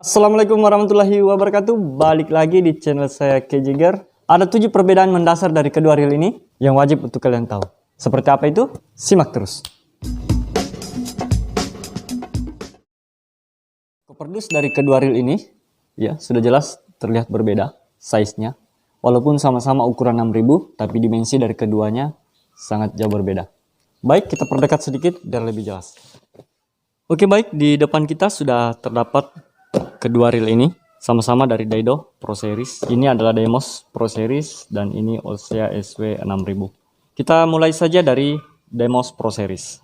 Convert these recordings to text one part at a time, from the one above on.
Assalamualaikum warahmatullahi wabarakatuh. Balik lagi di channel saya Kejiger. Ada 7 perbedaan mendasar dari kedua reel ini yang wajib untuk kalian tahu. Seperti apa itu? Simak terus. Koperdus dari kedua reel ini ya sudah jelas terlihat berbeda size-nya. Walaupun sama-sama ukuran 6000, tapi dimensi dari keduanya sangat jauh berbeda. Baik, kita perdekat sedikit biar lebih jelas. Oke, baik, di depan kita sudah terdapat kedua reel ini sama-sama dari Daido Pro Series. Ini adalah Deimos Pro Series dan ini Osea SW 6000. Kita mulai saja dari Deimos Pro Series.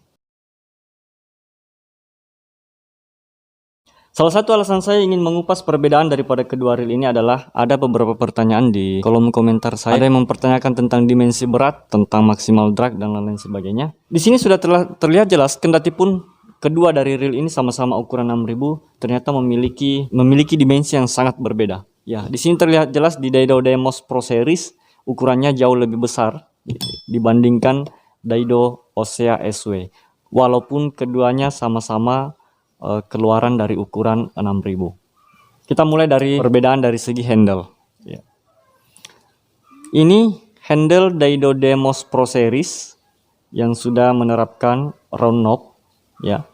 Salah satu alasan saya ingin mengupas perbedaan daripada kedua reel ini adalah ada beberapa pertanyaan di kolom komentar saya. Ada yang mempertanyakan tentang dimensi berat, tentang maksimal drag dan lain-lain sebagainya. Di sini sudah terlihat jelas, kendati pun kedua dari reel ini sama-sama ukuran 6000, ternyata memiliki dimensi yang sangat berbeda. Ya, di sini terlihat jelas di Daido Deimos Pro Series ukurannya jauh lebih besar dibandingkan Daido Osea SW. Walaupun keduanya sama-sama keluaran dari ukuran 6000. Kita mulai dari perbedaan dari segi handle. Ya. Ini handle Daido Deimos Pro Series yang sudah menerapkan round knob, ya.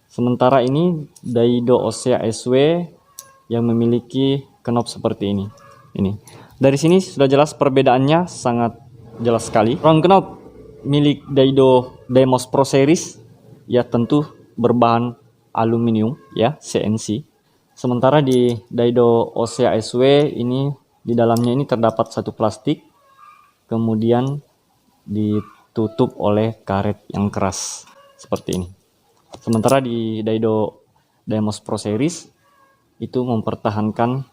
Sementara ini Daido Osea SW yang memiliki knob seperti ini. Dari sini sudah jelas perbedaannya sangat jelas sekali. Round knob milik Daido Deimos Pro Series ya tentu berbahan aluminium ya, CNC. Sementara di Daido Osea SW ini di dalamnya ini terdapat satu plastik, kemudian ditutup oleh karet yang keras seperti ini. Sementara di Daido Deimos Pro Series itu mempertahankan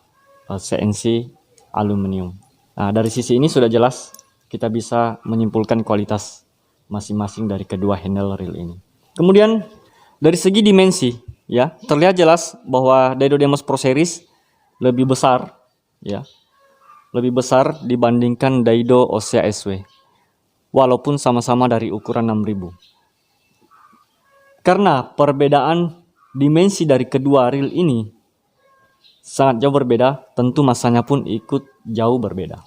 CNC aluminium. Nah, dari sisi ini sudah jelas kita bisa menyimpulkan kualitas masing-masing dari kedua handle reel ini. Kemudian dari segi dimensi ya, terlihat jelas bahwa Daido Deimos Pro Series lebih besar ya. Lebih besar dibandingkan Daido Osea SW. Walaupun sama-sama dari ukuran 6000. Karena perbedaan dimensi dari kedua reel ini sangat jauh berbeda, tentu masanya pun ikut jauh berbeda.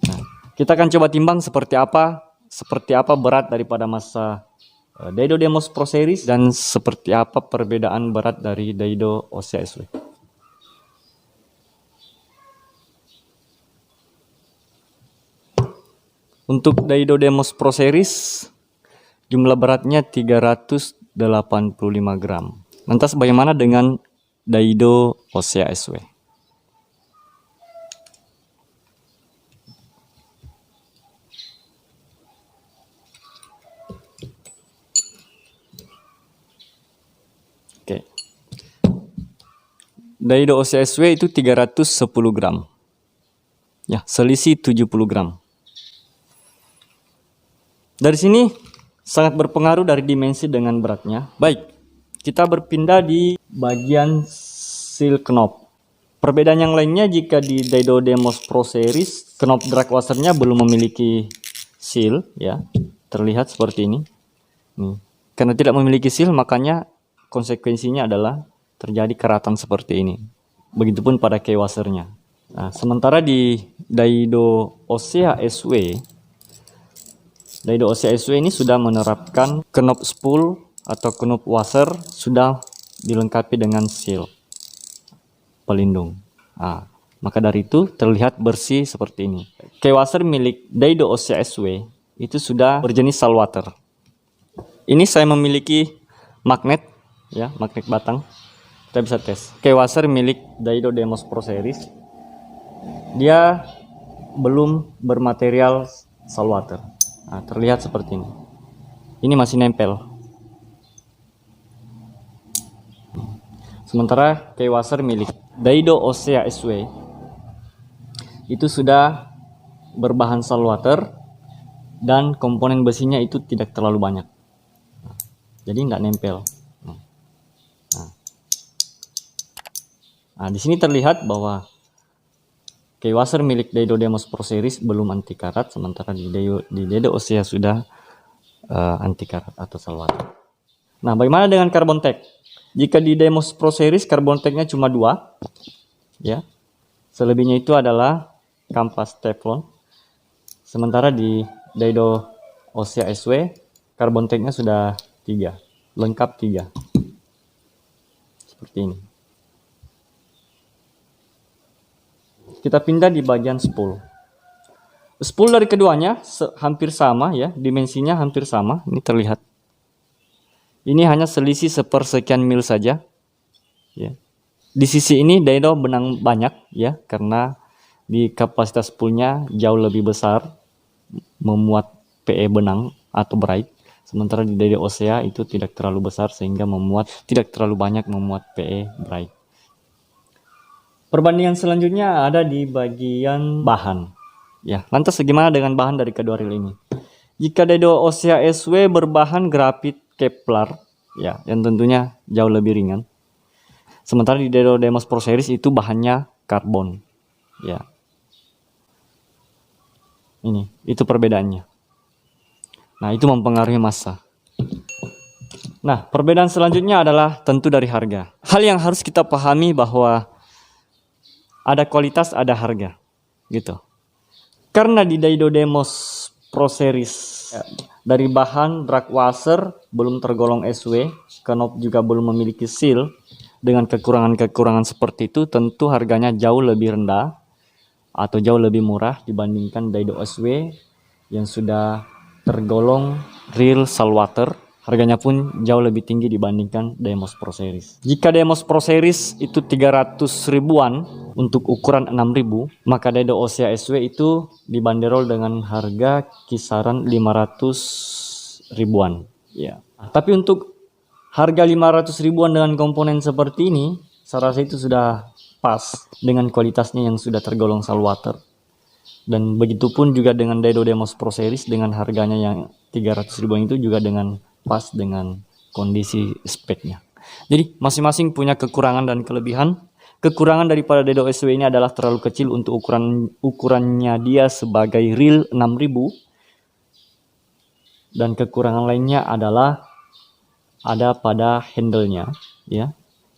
Nah, kita akan coba timbang seperti apa berat daripada masa Daido Deimos Pro Series dan seperti apa perbedaan berat dari Daido Osea SW. Untuk Daido Deimos Pro Series jumlah beratnya 385 gram. Lantas bagaimana dengan Daido Osea SW? Oke. Daido Osea SW itu 310 gram. Ya, selisih 70 gram. Dari sini sangat berpengaruh dari dimensi dengan beratnya. Baik, kita berpindah di bagian seal knob. Perbedaan yang lainnya, jika di Daido Deimos Pro Series knob drag washernya belum memiliki seal ya, terlihat seperti ini. Karena tidak memiliki seal, makanya konsekuensinya adalah terjadi keratan seperti ini. Begitupun pada key washernya. Nah, sementara di Daido Osea SW ini sudah menerapkan knob spool atau knob washer sudah dilengkapi dengan seal pelindung. Nah, maka dari itu terlihat bersih seperti ini. Key washer milik Daido Osea SW itu sudah berjenis saltwater. Ini saya memiliki magnet ya, magnet batang. Kita bisa tes. Key washer milik Daido Deimos Pro Series dia belum bermaterial saltwater. Nah, terlihat seperti ini. Ini masih nempel. Sementara key washer milik Daido Osea SW itu sudah berbahan saltwater dan komponen besinya itu tidak terlalu banyak. Jadi nggak nempel. Nah, di sini terlihat bahwa key washer milik Daido Deimos Pro Series belum anti karat, sementara di Daido Osea sudah anti karat atau saltwater. Nah, bagaimana dengan carbon tag? Jika di Deimos Pro Series carbon tag-nya cuma 2, ya. Selebihnya itu adalah kampas teflon. Sementara di Daido Osea SW carbon tag-nya sudah 3, lengkap 3. Seperti ini. Kita pindah di bagian spool. Spool dari keduanya hampir sama ya, dimensinya hampir sama, ini terlihat. Ini hanya selisih sepersekian mil saja. Ya. Di sisi ini Daido benang banyak ya, karena di kapasitas spoolnya jauh lebih besar memuat PE benang atau braid. Sementara di Daido Osea itu tidak terlalu besar sehingga tidak terlalu banyak memuat PE braid. Perbandingan selanjutnya ada di bagian bahan. Ya, lantas bagaimana dengan bahan dari kedua reel ini? Jika Daido Osea SW berbahan grafit Kevlar, ya, yang tentunya jauh lebih ringan. Sementara di Daido Deimos Pro Series itu bahannya karbon, ya. Itu perbedaannya. Nah, itu mempengaruhi massa. Nah, perbedaan selanjutnya adalah tentu dari harga. Hal yang harus kita pahami bahwa ada kualitas, ada harga, gitu. Karena di Daido Deimos Pro Series dari bahan drag washer belum tergolong SW, knob juga belum memiliki seal, dengan kekurangan-kekurangan seperti itu tentu harganya jauh lebih rendah atau jauh lebih murah dibandingkan Daido SW yang sudah tergolong real saltwater. Harganya pun jauh lebih tinggi dibandingkan Deimos Pro Series. Jika Deimos Pro Series itu 300 ribuan untuk ukuran 6000, maka Daido Osea SW itu dibanderol dengan harga kisaran 500 ribuan. Ya. Tapi untuk harga 500 ribuan dengan komponen seperti ini, saya rasa itu sudah pas dengan kualitasnya yang sudah tergolong saltwater. Dan begitupun juga dengan Daido Deimos Pro Series dengan harganya yang 300 ribuan itu juga dengan pas dengan kondisi speknya. Jadi masing-masing punya kekurangan dan kelebihan. Kekurangan daripada Daido SW ini adalah terlalu kecil untuk ukurannya dia sebagai reel 6000. Dan kekurangan lainnya adalah ada pada handle-nya ya,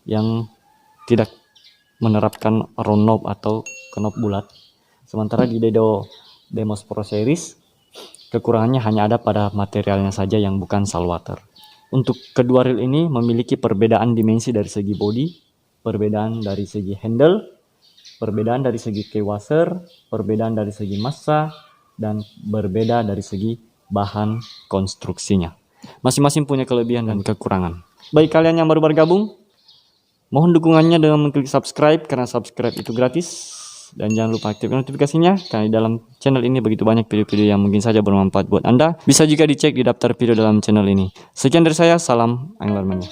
yang tidak menerapkan round knob atau knob bulat. Sementara di Daido Deimos Pro Series kekurangannya hanya ada pada materialnya saja yang bukan saltwater. Untuk kedua reel ini memiliki perbedaan dimensi dari segi body, perbedaan dari segi handle, perbedaan dari segi key washer, perbedaan dari segi massa, dan berbeda dari segi bahan konstruksinya. Masing-masing punya kelebihan dan kekurangan. Bagi kalian yang baru bergabung, mohon dukungannya dengan mengklik subscribe karena subscribe itu gratis. Dan jangan lupa aktifkan notifikasinya karena di dalam channel ini begitu banyak video-video yang mungkin saja bermanfaat buat Anda. Bisa juga dicek di daftar video dalam channel ini. Sekian dari saya, salam angler mania.